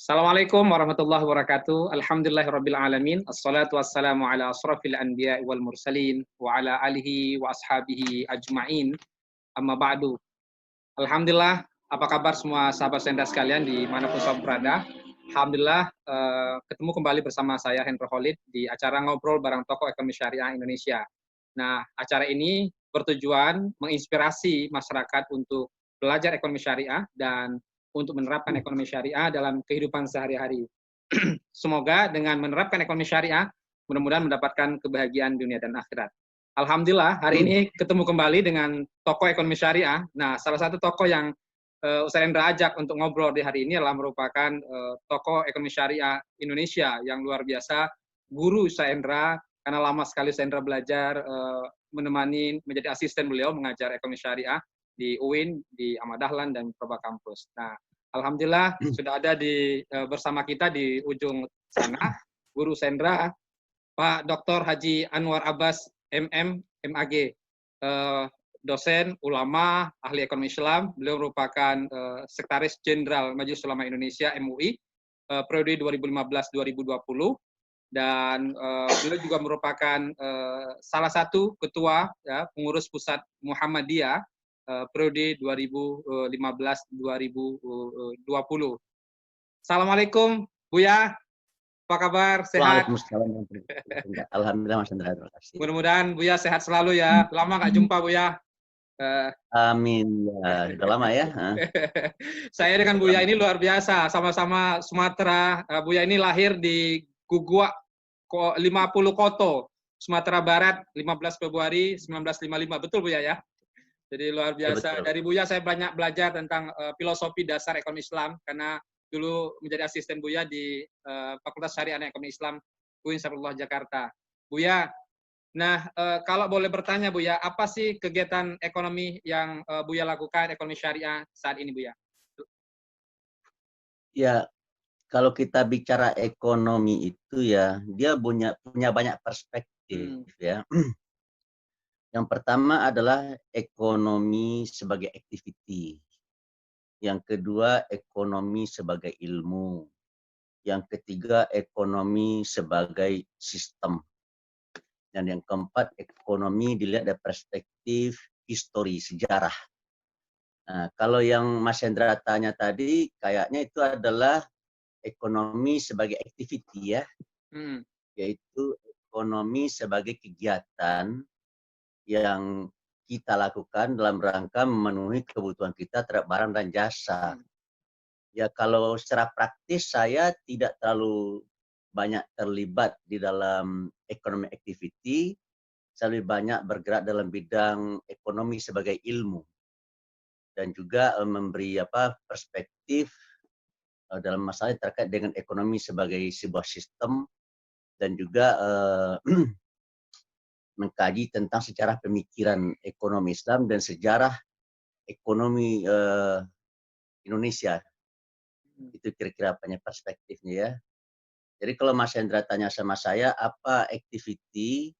Assalamualaikum warahmatullahi wabarakatuh. Alhamdulillahirabbil alamin. Assalatu wassalamu ala asrafil anbiya'i wal mursalin wa ala alihi wa ashabihi ajmain. Amma ba'du. Alhamdulillah, apa kabar semua sahabat senda sekalian di manapun sahabat berada? Alhamdulillah, ketemu kembali bersama saya Hendro Khalid di acara Ngobrol Bareng Tokoh Ekonomi Syariah Indonesia. Nah, acara ini bertujuan menginspirasi masyarakat untuk belajar ekonomi syariah dan untuk menerapkan ekonomi syariah dalam kehidupan sehari-hari. Semoga dengan menerapkan ekonomi syariah, mudah-mudahan mendapatkan kebahagiaan dunia dan akhirat. Alhamdulillah, hari ini ketemu kembali dengan tokoh ekonomi syariah. Nah, salah satu tokoh yang Ustaz Hendra ajak untuk ngobrol di hari ini adalah merupakan tokoh ekonomi syariah Indonesia yang luar biasa, guru Ustaz Hendra, karena lama sekali Ustaz Hendra belajar menemani menjadi asisten beliau mengajar ekonomi syariah di UIN, di Ahmad Dahlan dan Proba Kampus. Nah, alhamdulillah sudah ada bersama kita di ujung sana Guru Sendra Pak Dr. Haji Anwar Abbas MM MAG, dosen, ulama, ahli ekonomi Islam. Beliau merupakan Sekretaris Jenderal Majelis Ulama Indonesia MUI periode 2015-2020. Dan beliau juga merupakan salah satu ketua ya, pengurus pusat Muhammadiyah periode 2015-2020. Assalamualaikum Buya, apa kabar? Sehat? Waalaikumsalam. Alhamdulillah Mas Hendra, terima kasih. Mudah-mudahan Buya sehat selalu ya. Lama nggak jumpa Buya. Amin ya, sudah lama ya. Saya dengan Buya ini luar biasa, sama-sama Sumatera. Buya ini lahir di Gugua 50 Koto, Sumatera Barat, 15 Februari 1955. Betul Buya ya? Jadi luar biasa. Ya, dari Buya saya banyak belajar tentang filosofi dasar ekonomi Islam, karena dulu menjadi asisten Buya di Fakultas Syariah dan Ekonomi Islam UIN Saifullah Jakarta. Buya, nah kalau boleh bertanya Buya, apa sih kegiatan ekonomi yang Buya lakukan, ekonomi syariah saat ini Buya? Ya, kalau kita bicara ekonomi itu ya, dia punya banyak perspektif ya. Yang pertama adalah ekonomi sebagai activity. Yang kedua, ekonomi sebagai ilmu. Yang ketiga, ekonomi sebagai sistem. Dan yang keempat, ekonomi dilihat dari perspektif histori, sejarah. Nah, kalau yang Mas Hendra tanya tadi, kayaknya itu adalah ekonomi sebagai activity ya. Yaitu ekonomi sebagai kegiatan yang kita lakukan dalam rangka memenuhi kebutuhan kita terhadap barang dan jasa. Ya kalau secara praktis saya tidak terlalu banyak terlibat di dalam ekonomi activity, saya lebih banyak bergerak dalam bidang ekonomi sebagai ilmu dan juga memberi perspektif dalam masalah terkait dengan ekonomi sebagai sebuah sistem dan juga mengkaji tentang sejarah pemikiran ekonomi Islam dan sejarah ekonomi Indonesia. Itu kira-kira banyak perspektifnya ya. Jadi kalau Mas Hendra tanya sama saya apa activity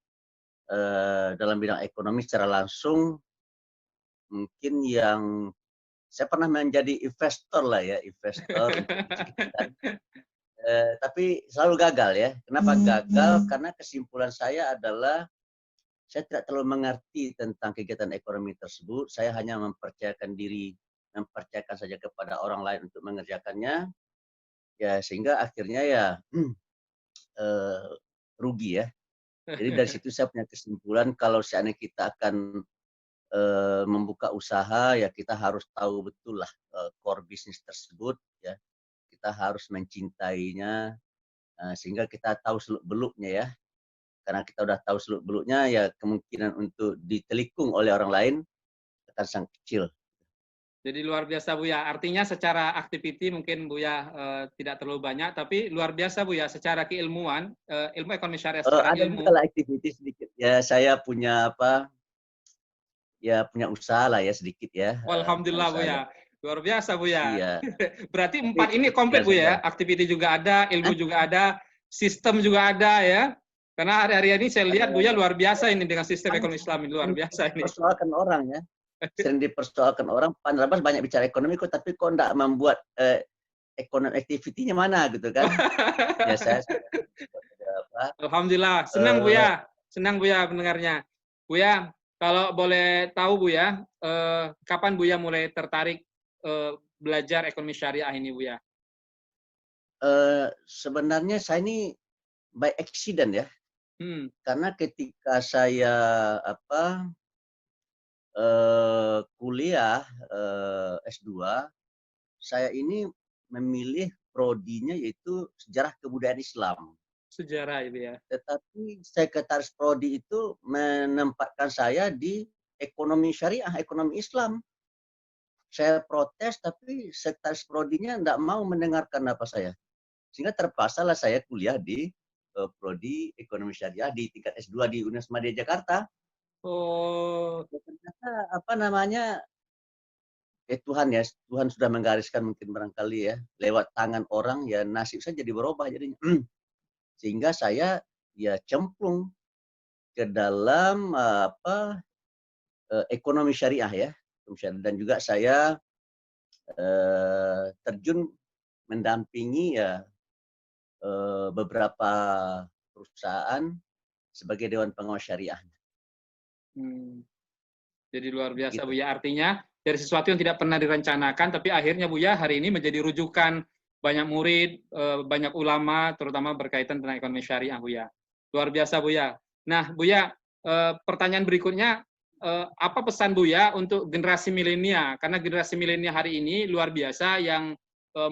dalam bidang ekonomi secara langsung, mungkin yang saya pernah menjadi investor lah ya, investor tapi selalu gagal ya. Kenapa gagal? Karena kesimpulan saya adalah saya tidak terlalu mengerti tentang kegiatan ekonomi tersebut. Saya hanya mempercayakan saja kepada orang lain untuk mengerjakannya. Ya sehingga akhirnya ya rugi ya. Jadi dari situ saya punya kesimpulan kalau seandainya kita akan membuka usaha ya kita harus tahu betul lah core bisnis tersebut ya. Kita harus mencintainya sehingga kita tahu seluk-beluknya ya. Karena kita udah tahu seluk-beluknya ya kemungkinan untuk ditelikung oleh orang lain akan sangat kecil. Jadi luar biasa Buya. Artinya secara activity mungkin Buya tidak terlalu banyak, tapi luar biasa Buya secara keilmuan, ilmu ekonomi syariah secara Ada ilmu. juga activity sedikit ya. Saya punya punya usaha lah ya sedikit ya. Alhamdulillah Buya. Luar biasa Buya. Iya. Berarti empat ini komplit Buya ya. Activity juga ada, ilmu juga ada, sistem juga ada ya. Karena hari-hari ini saya lihat Buya luar biasa ini dengan sistem ekonomi Islam ini luar biasa ini. Dipersoalkan orang ya. Sering dipersoalkan orang, Pak Rabas banyak bicara ekonomi kok, tapi kok enggak membuat economic activity-nya mana gitu kan. Ya saya apa, Alhamdulillah, senang Buya. Senang Buya mendengarnya. Buya, kalau boleh tahu Buya, kapan Buya mulai tertarik belajar ekonomi syariah ini Buya? Sebenarnya saya ini by accident ya. Karena ketika saya kuliah S2, saya ini memilih prodinya yaitu sejarah kebudayaan Islam. Sejarah itu ya. Tetapi sekretaris prodi itu menempatkan saya di ekonomi syariah, ekonomi Islam. Saya protes, tapi sekretaris prodinya tidak mau mendengarkan apa saya. Sehingga terpaksalah saya kuliah di prodi ekonomi syariah di tingkat S2 di Universitas Madya Jakarta. Oh. Ternyata apa namanya, Tuhan ya, Tuhan sudah menggariskan mungkin barangkali ya, lewat tangan orang ya nasib saya jadi berubah jadinya. Sehingga saya ya cemplung ke dalam ekonomi syariah ya. Dan juga saya terjun mendampingi ya beberapa perusahaan sebagai Dewan Pengawas Syariah. Jadi luar biasa Gitu. Buya. Artinya dari sesuatu yang tidak pernah direncanakan, tapi akhirnya Buya hari ini menjadi rujukan banyak murid, banyak ulama, terutama berkaitan dengan ekonomi syariah Buya. Luar biasa Buya. Nah Buya, pertanyaan berikutnya, apa pesan Buya untuk generasi milenial? Karena generasi milenial hari ini luar biasa yang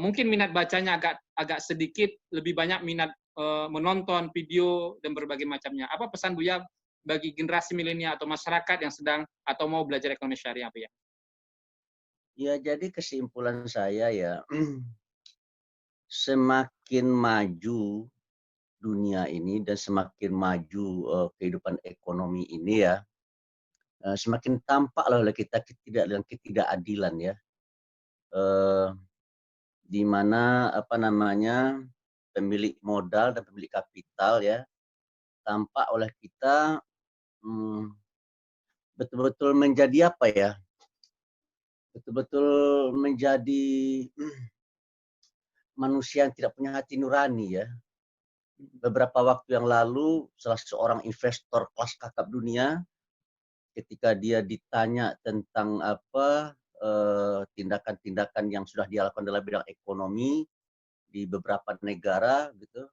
mungkin minat bacanya agak sedikit, lebih banyak minat menonton video dan berbagai macamnya. Apa pesan Buya bagi generasi milenial atau masyarakat yang sedang atau mau belajar ekonomi syariah, Buya? Ya, jadi kesimpulan saya ya, semakin maju dunia ini dan semakin maju kehidupan ekonomi ini ya, semakin tampaklah oleh kita ketidakadilan ya, di mana apa namanya pemilik modal dan pemilik kapital ya tampak oleh kita betul-betul menjadi apa ya, betul-betul menjadi manusia yang tidak punya hati nurani ya. Beberapa waktu yang lalu salah seorang investor kelas kakap dunia ketika dia ditanya tentang apa tindakan-tindakan yang sudah dia lakukan dalam bidang ekonomi di beberapa negara gitu.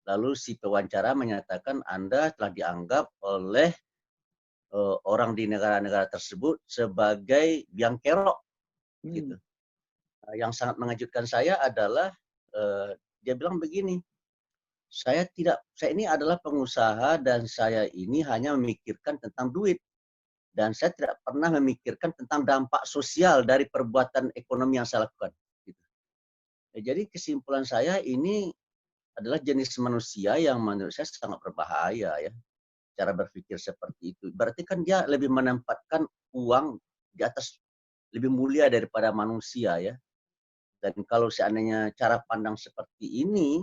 Lalu si pewawancara menyatakan Anda telah dianggap oleh orang di negara-negara tersebut sebagai biang kerok gitu. Yang sangat mengejutkan saya adalah dia bilang begini, saya ini adalah pengusaha dan saya ini hanya memikirkan tentang duit dan saya tidak pernah memikirkan tentang dampak sosial dari perbuatan ekonomi yang saya lakukan. Gitu. Ya, jadi kesimpulan saya ini adalah jenis manusia yang menurut saya sangat berbahaya ya, cara berpikir seperti itu. Berarti kan dia lebih menempatkan uang di atas, lebih mulia daripada manusia ya. Dan kalau seandainya cara pandang seperti ini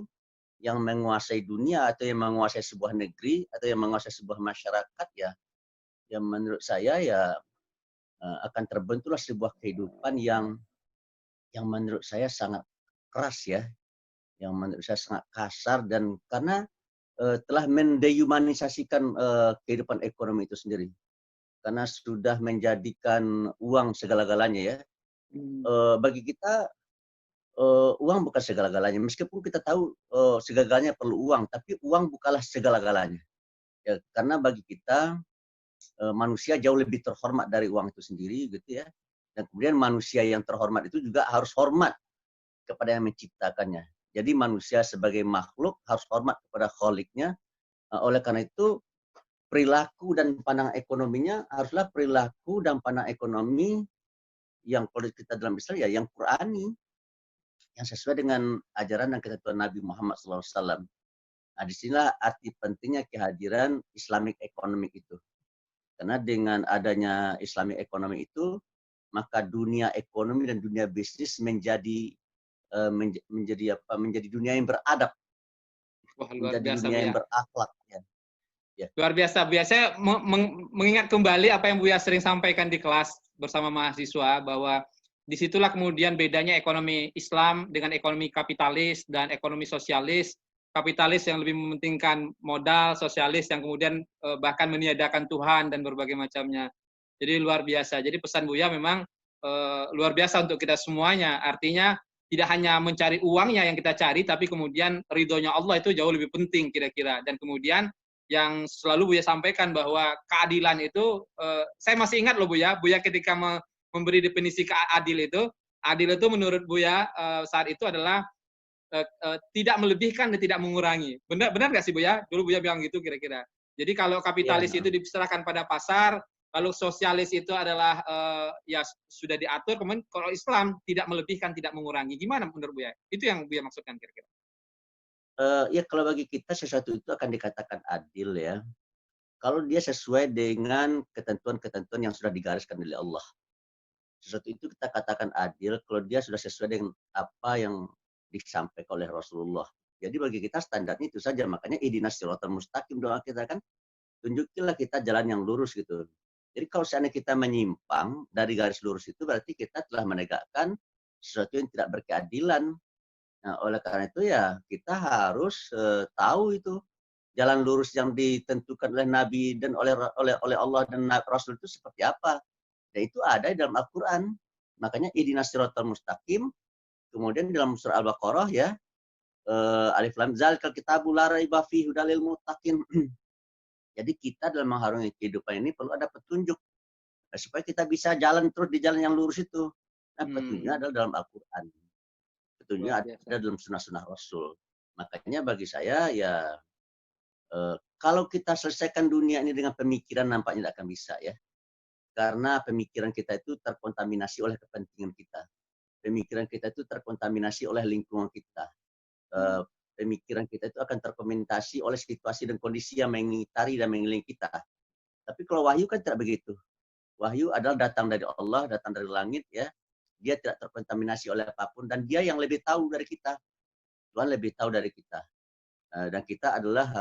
yang menguasai dunia atau yang menguasai sebuah negeri atau yang menguasai sebuah masyarakat ya, yang menurut saya ya akan terbentuklah sebuah kehidupan yang menurut saya sangat keras ya, yang menurut saya sangat kasar dan karena telah mendehumanisasikan kehidupan ekonomi itu sendiri. Karena sudah menjadikan uang segala-galanya ya. Bagi kita uang bukan segala-galanya. Meskipun kita tahu segala-galanya perlu uang, tapi uang bukanlah segala-galanya. Ya, karena bagi kita manusia jauh lebih terhormat dari uang itu sendiri, gitu ya. Dan kemudian manusia yang terhormat itu juga harus hormat kepada yang menciptakannya. Jadi manusia sebagai makhluk harus hormat kepada kholiknya. Oleh karena itu perilaku dan pandangan ekonominya haruslah perilaku dan pandang ekonomi yang kalau kita dalam Islam ya yang Qurani, yang sesuai dengan ajaran dan ketentuan Nabi Muhammad SAW. Nah, disinilah arti pentingnya kehadiran Islamic Economic itu. Karena dengan adanya Islamic Economic itu, maka dunia ekonomi dan dunia bisnis menjadi dunia yang beradab. Wah, luar menjadi biasa, dunia Buya. yang berakhlak. Ya. Luar biasa. Biasanya mengingat kembali apa yang Buya sering sampaikan di kelas bersama mahasiswa bahwa disitulah kemudian bedanya ekonomi Islam dengan ekonomi kapitalis dan ekonomi sosialis. Kapitalis yang lebih mementingkan modal, sosialis yang kemudian bahkan meniadakan Tuhan dan berbagai macamnya. Jadi luar biasa. Jadi pesan Buya memang luar biasa untuk kita semuanya. Artinya tidak hanya mencari uangnya yang kita cari, tapi kemudian ridhonya Allah itu jauh lebih penting kira-kira. Dan kemudian yang selalu Buya sampaikan bahwa keadilan itu, saya masih ingat loh Buya ketika memberi definisi adil itu menurut Buya saat itu adalah tidak melebihkan dan tidak mengurangi. Benar nggak sih Buya? Dulu Buya bilang gitu kira-kira. Jadi kalau kapitalis itu diserahkan pada pasar, lalu sosialis itu adalah ya sudah diatur. Kemudian kalau Islam tidak melebihkan, tidak mengurangi. Gimana menurut Buya? Itu yang Buya maksudkan kira-kira. Ya kalau bagi kita sesuatu itu akan dikatakan adil ya, kalau dia sesuai dengan ketentuan-ketentuan yang sudah digariskan oleh Allah. Sesuatu itu kita katakan adil kalau dia sudah sesuai dengan apa yang disampaikan oleh Rasulullah. Jadi bagi kita standarnya itu saja, makanya ihdinas siratal mustaqim, doa kita kan, tunjukilah kita jalan yang lurus gitu. Jadi kalau seandainya kita menyimpang dari garis lurus itu berarti kita telah menegakkan sesuatu yang tidak berkeadilan. Nah, oleh karena itu ya kita harus tahu itu jalan lurus yang ditentukan oleh Nabi dan oleh Allah dan Rasul itu seperti apa. Dan itu ada di dalam Al-Quran. Makanya ihdinas siratal mustaqim. Kemudian dalam surah Al-Baqarah ya, alif lam zalikal kitabu la raiba fihi hudal lil muttaqin. Jadi kita dalam mengharungi kehidupan ini perlu ada petunjuk supaya kita bisa jalan terus di jalan yang lurus itu. Nah, petunjuknya adalah dalam Al-Quran. Petunjuknya ada dalam sunnah-sunnah Rasul. Makanya bagi saya ya kalau kita selesaikan dunia ini dengan pemikiran nampaknya tidak akan bisa ya. Karena pemikiran kita itu terkontaminasi oleh kepentingan kita. Pemikiran kita itu terkontaminasi oleh lingkungan kita. Pemikiran kita itu akan terkomentasi oleh situasi dan kondisi yang mengitari dan mengelilingi kita. Tapi kalau wahyu kan tidak begitu. Wahyu adalah datang dari Allah, datang dari langit ya. Dia tidak terkontaminasi oleh apapun dan dia yang lebih tahu dari kita. Tuhan lebih tahu dari kita. Dan kita adalah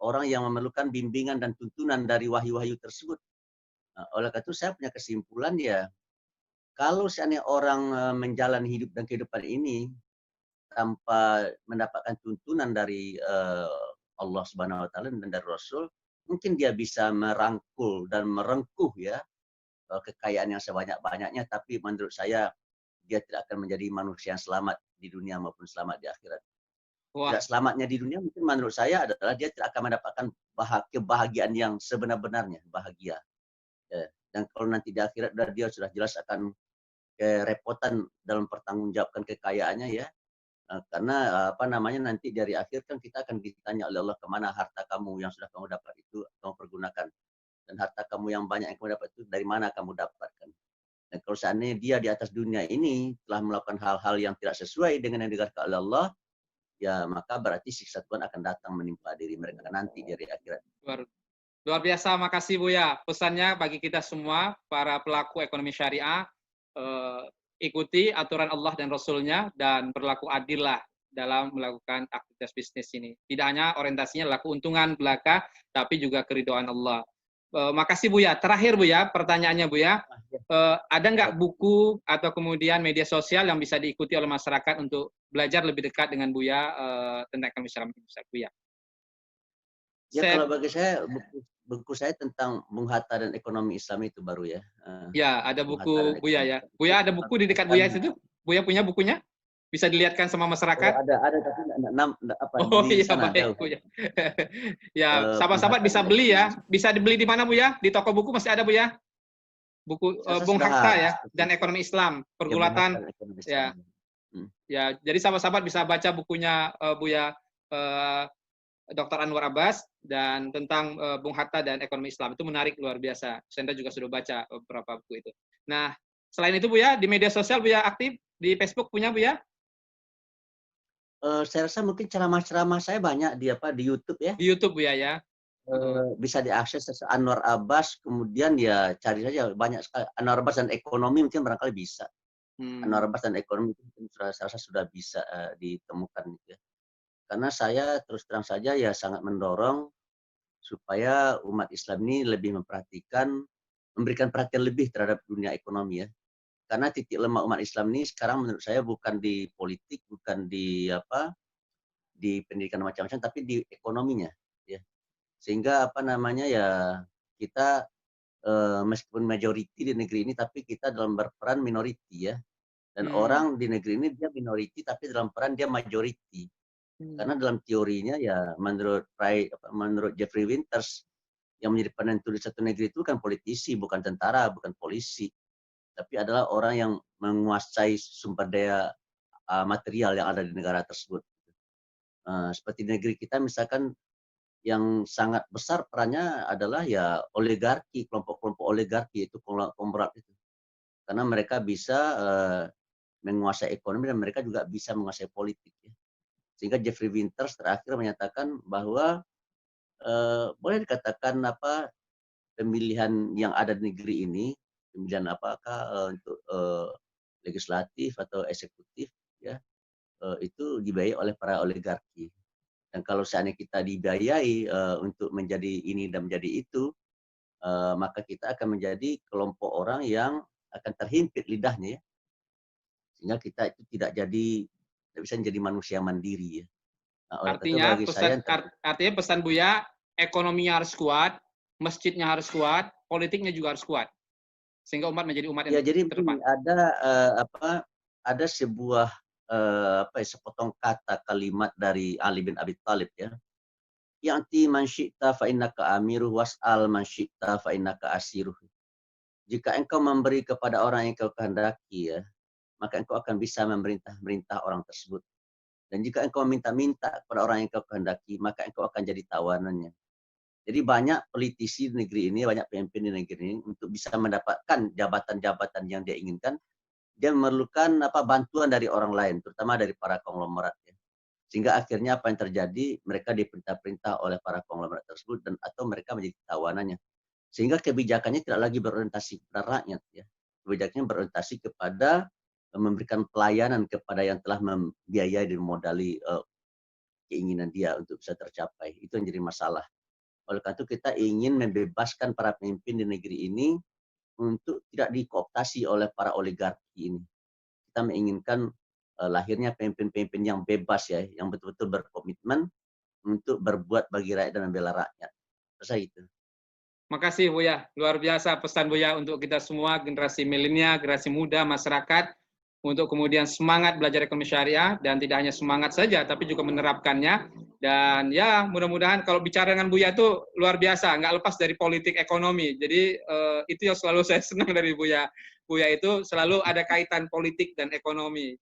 orang yang memerlukan bimbingan dan tuntunan dari wahyu-wahyu tersebut. Oleh karena itu saya punya kesimpulan ya, kalau seandainya orang menjalani hidup dan kehidupan ini tanpa mendapatkan tuntunan dari Allah Subhanahu wa taala dan dari Rasul, mungkin dia bisa merangkul dan merengkuh ya kekayaan yang sebanyak-banyaknya, tapi menurut saya dia tidak akan menjadi manusia yang selamat di dunia maupun selamat di akhirat. Tidak selamatnya di dunia mungkin menurut saya adalah dia tidak akan mendapatkan kebahagiaan yang sebenar-benarnya, bahagia. Dan kalau nanti di akhirat dia sudah jelas akan kerepotan dalam pertanggungjawabkan kekayaannya ya. Karena nanti dari akhir kan kita akan ditanya oleh Allah kemana harta kamu yang sudah kamu dapat itu kamu pergunakan, dan harta kamu yang banyak yang kamu dapat itu dari mana kamu dapatkan. Dan kalau seandainya dia di atas dunia ini telah melakukan hal-hal yang tidak sesuai dengan yang digariskan oleh Allah, ya maka berarti siksa Tuhan akan datang menimpa diri mereka nanti dari akhirat. Luar biasa, makasih Buya. Pesannya bagi kita semua, para pelaku ekonomi syariah, ikuti aturan Allah dan Rasulnya dan berlaku adil lah dalam melakukan aktivitas bisnis ini. Tidak hanya orientasinya adalah keuntungan belaka, tapi juga keridhaan Allah. Makasih Buya. Terakhir Buya, pertanyaannya Buya, ada nggak buku atau kemudian media sosial yang bisa diikuti oleh masyarakat untuk belajar lebih dekat dengan Buya tentang ekonomi Islam Buya? Ya kalau bagi saya buku saya tentang Bung Hatta dan ekonomi Islam itu baru ya. Ya, ada buku Buya ya. Buya ada buku di dekat Buya itu? Buya punya bukunya? Bisa dilihatkan sama masyarakat? Ada tapi di sana baik, Buya. Ya, sahabat-sahabat bisa beli ya. Bisa dibeli di mana Buya? Di toko buku masih ada Buya? Buku Bung Hatta ya dan ekonomi Islam, pergulatan ya. Ya, jadi sahabat-sahabat bisa baca bukunya Buya Dr. Anwar Abbas dan tentang Bung Hatta dan ekonomi Islam. Itu menarik luar biasa. Saya juga sudah baca beberapa buku itu. Nah, selain itu Buya, di media sosial Buya aktif? Di Facebook punya Buya? Saya rasa mungkin ceramah-ceramah saya banyak di YouTube ya. Di YouTube Buya ya. Bisa diakses Anwar Abbas, kemudian ya cari saja banyak sekali Anwar Abbas dan ekonomi mungkin barangkali bisa. Anwar Abbas dan ekonomi itu saya rasa sudah bisa ditemukan gitu ya. Karena saya terus terang saja ya sangat mendorong supaya umat Islam ini lebih memberikan perhatian lebih terhadap dunia ekonomi ya. karena titik lemah umat Islam ini sekarang menurut saya bukan di politik, bukan di di pendidikan macam-macam, tapi di ekonominya, ya. Sehingga ya kita meskipun majority di negeri ini, tapi kita dalam berperan minority, ya. Dan orang di negeri ini dia minority, tapi dalam peran dia majority. Karena dalam teorinya ya menurut Jeffrey Winters, yang menjadi penentu di satu negeri itu kan politisi, bukan tentara, bukan polisi, tapi adalah orang yang menguasai sumber daya material yang ada di negara tersebut. Seperti di negeri kita misalkan yang sangat besar perannya adalah ya oligarki, kelompok-kelompok oligarki, itu konglomerat itu. Karena mereka bisa menguasai ekonomi dan mereka juga bisa menguasai politik, ya. Sehingga Jeffrey Winters terakhir menyatakan bahwa boleh dikatakan pemilihan yang ada di negeri ini, pemilihan apakah untuk legislatif atau eksekutif, ya, itu dibiayai oleh para oligarki. Dan kalau seandainya kita dibiayai untuk menjadi ini dan menjadi itu, maka kita akan menjadi kelompok orang yang akan terhimpit lidahnya, ya. Sehingga kita itu tidak bisa menjadi manusia mandiri, ya. Nah, oleh itu bagi saya Artinya pesan Buya, ekonominya harus kuat, masjidnya harus kuat, politiknya juga harus kuat, sehingga umat menjadi umat yang terdepan. Ada sebuah sepotong kata kalimat dari Ali bin Abi Thalib, ya. Ya'ti man syi'ta fa innaka amiruh was'al man syi'ta fa innaka asiruh. Jika engkau memberi kepada orang yang engkau kehendaki, ya, maka engkau akan bisa memerintah orang tersebut. Dan jika engkau minta-minta kepada orang yang engkau kehendaki, maka engkau akan jadi tawanannya. Jadi banyak politisi di negeri ini, banyak pemimpin di negeri ini, untuk bisa mendapatkan jabatan-jabatan yang dia inginkan, dia memerlukan bantuan dari orang lain, terutama dari para konglomerat, ya. Sehingga akhirnya apa yang terjadi, mereka diperintah-perintah oleh para konglomerat tersebut atau mereka menjadi tawanannya. Sehingga kebijakannya tidak lagi berorientasi kepada rakyat, ya. Kebijakannya berorientasi kepada memberikan pelayanan kepada yang telah membiayai dan modali keinginan dia untuk bisa tercapai. Itu yang jadi masalah. Oleh karena itu kita ingin membebaskan para pemimpin di negeri ini untuk tidak dikooptasi oleh para oligarki ini. Kita menginginkan lahirnya pemimpin-pemimpin yang bebas, ya, yang betul-betul berkomitmen untuk berbuat bagi rakyat dan membela rakyat. Selesai itu. Makasih Buya, luar biasa pesan Buya untuk kita semua, generasi milenial, generasi muda, masyarakat, untuk kemudian semangat belajar ekonomi syariah, dan tidak hanya semangat saja, tapi juga menerapkannya. Dan ya mudah-mudahan kalau bicara dengan Buya itu luar biasa, nggak lepas dari politik ekonomi. Jadi itu yang selalu saya senang dari Buya. Buya itu selalu ada kaitan politik dan ekonomi.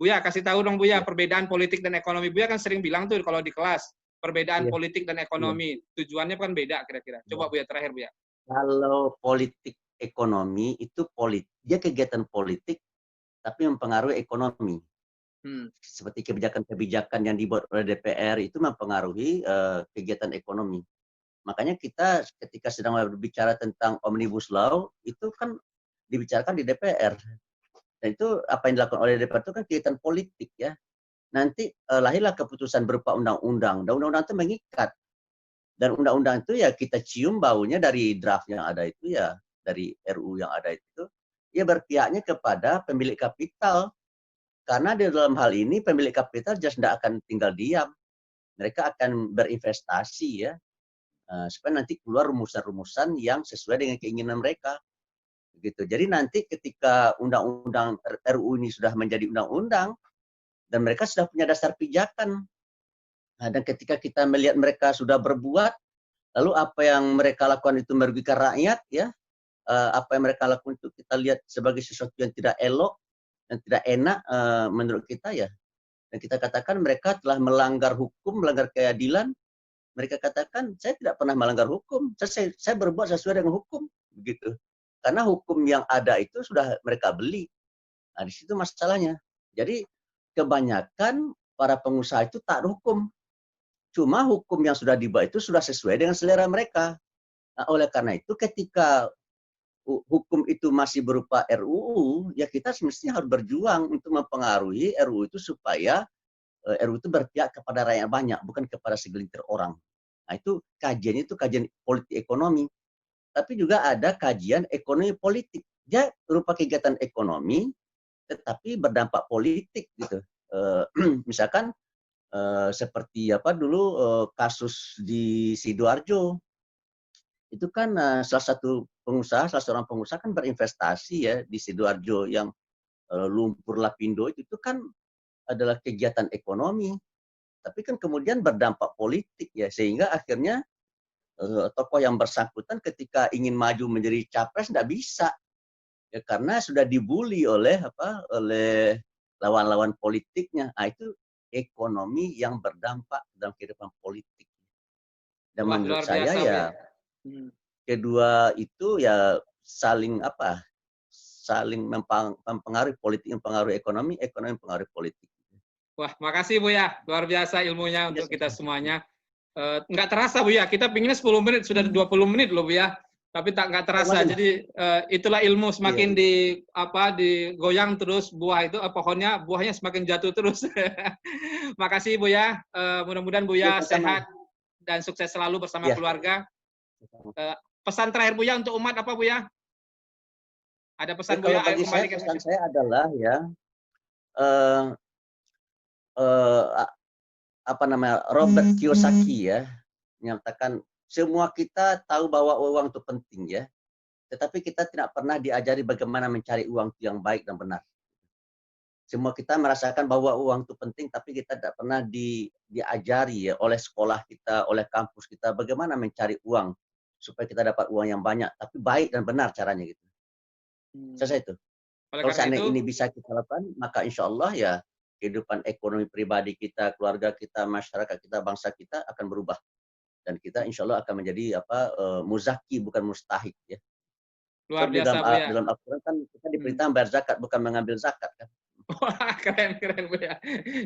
Buya, kasih tahu dong Buya, perbedaan politik dan ekonomi. Buya kan sering bilang tuh kalau di kelas, perbedaan politik dan ekonomi. Tujuannya kan beda kira-kira. Coba Buya, terakhir Buya. Kalau politik ekonomi itu dia kegiatan politik, tapi mempengaruhi ekonomi. Seperti kebijakan-kebijakan yang dibuat oleh DPR itu mempengaruhi kegiatan ekonomi. Makanya kita ketika sedang berbicara tentang Omnibus Law, itu kan dibicarakan di DPR. Dan itu apa yang dilakukan oleh DPR itu kan kegiatan politik, ya. Nanti lahirlah keputusan berupa undang-undang. Dan undang-undang itu mengikat. Dan undang-undang itu ya kita cium baunya dari draft yang ada itu, ya, dari RUU yang ada itu, ya berpihaknya kepada pemilik kapital. Karena di dalam hal ini pemilik kapital jelas tidak akan tinggal diam. Mereka akan berinvestasi, ya, supaya nanti keluar rumusan-rumusan yang sesuai dengan keinginan mereka. Gitu. Jadi nanti ketika undang-undang RUU ini sudah menjadi undang-undang, dan mereka sudah punya dasar pijakan. Nah, dan ketika kita melihat mereka sudah berbuat, lalu apa yang mereka lakukan itu merugikan rakyat, ya, apa yang mereka lakukan itu kita lihat sebagai sesuatu yang tidak elok dan tidak enak menurut kita, ya. Dan kita katakan mereka telah melanggar hukum, melanggar keadilan. Mereka katakan saya tidak pernah melanggar hukum, saya berbuat sesuai dengan hukum, begitu. Karena hukum yang ada itu sudah mereka beli. Nah, di situ masalahnya. Jadi kebanyakan para pengusaha itu taat hukum. Cuma hukum yang sudah dibuat itu sudah sesuai dengan selera mereka. Nah, oleh karena itu ketika hukum itu masih berupa RUU, ya kita semestinya harus berjuang untuk mempengaruhi RUU itu supaya RUU itu berpihak kepada rakyat banyak, bukan kepada segelintir orang. Nah, itu kajiannya itu kajian politik ekonomi. Tapi juga ada kajian ekonomi politik. dia berupa kegiatan ekonomi, tetapi berdampak politik gitu. Misalkan seperti apa dulu kasus di Sidoarjo, itu kan salah seorang pengusaha kan berinvestasi ya di Sidoarjo yang lumpur lapindo itu kan adalah kegiatan ekonomi, tapi kan kemudian berdampak politik ya, sehingga akhirnya tokoh yang bersangkutan ketika ingin maju menjadi capres nggak bisa ya, karena sudah dibully oleh lawan-lawan politiknya. Nah, itu ekonomi yang berdampak dalam kehidupan politik. Dan Wah, menurut luar saya biasa, Bu ya ya. Hmm. kedua itu ya saling mempengaruhi, politik mempengaruhi ekonomi, ekonomi mempengaruhi politik. Wah, makasih Bu ya, luar biasa ilmunya Ya, untuk kita semuanya. Nggak terasa Bu ya, kita pinginnya 10 menit, sudah 20 menit loh Bu ya. Tapi nggak terasa. Jadi itulah ilmu, semakin digoyang terus buah itu pohonnya, buahnya semakin jatuh terus. Makasih Bu ya. Mudah-mudahan Bu ya, ya sehat dan sukses selalu bersama ya. keluarga. Pesan terakhir Bu ya untuk umat apa Bu ya? Ada pesan Bu ya? Kalau bagi saya pesan saya adalah ya Robert Kiyosaki ya menyatakan semua kita tahu bahwa uang itu penting ya, tetapi kita tidak pernah diajari bagaimana mencari uang yang baik dan benar. Semua kita merasakan bahwa uang itu penting, tapi kita tidak pernah diajari ya oleh sekolah kita, oleh kampus kita bagaimana mencari uang supaya kita dapat uang yang banyak, tapi baik dan benar caranya gitu. Selesai itu. Kalau seandainya ini bisa kita lakukan, maka insya Allah ya kehidupan ekonomi pribadi kita, keluarga kita, masyarakat kita, bangsa kita akan berubah. Dan kita insya Allah akan menjadi muzaki bukan mustahik ya. Luar biasa Bu ya. Dalam Al-Quran kan kita diperintahkan bayar zakat bukan mengambil zakat kan. Wah, keren Bu ya.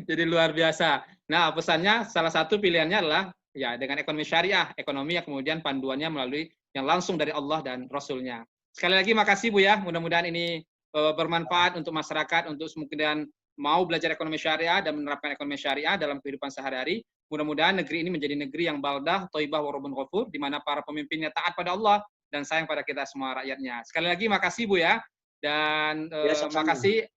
Jadi luar biasa. Nah, pesannya salah satu pilihannya adalah ya dengan ekonomi syariah, ekonomi yang kemudian panduannya melalui yang langsung dari Allah dan Rasul-Nya. Sekali lagi makasih Bu ya. Mudah-mudahan ini bermanfaat untuk masyarakat untuk kemudian mau belajar ekonomi syariah dan menerapkan ekonomi syariah dalam kehidupan sehari-hari. Mudah-mudahan negeri ini menjadi negeri yang baldah, thayyibah wa rabbun ghafur, di mana para pemimpinnya taat pada Allah dan sayang pada kita semua rakyatnya. Sekali lagi makasih Bu ya. Dan makasih.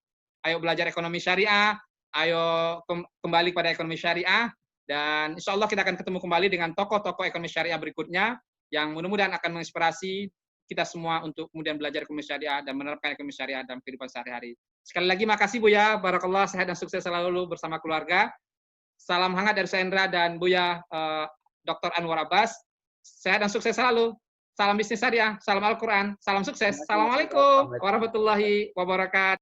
Ayo belajar ekonomi syariah, ayo kembali pada ekonomi syariah, dan insya Allah kita akan ketemu kembali dengan tokoh-tokoh ekonomi syariah berikutnya, yang mudah-mudahan akan menginspirasi kita semua untuk kemudian belajar ekonomi syariah dan menerapkan ekonomi syariah dalam kehidupan sehari-hari. Sekali lagi makasih Buya, barakallah, sehat dan sukses selalu bersama keluarga. Salam hangat dari saya Indra dan Buya Dr. Anwar Abbas. Sehat dan sukses selalu. Salam bisnis syariah, salam Al-Quran, salam sukses. Assalamualaikum warahmatullahi wabarakatuh.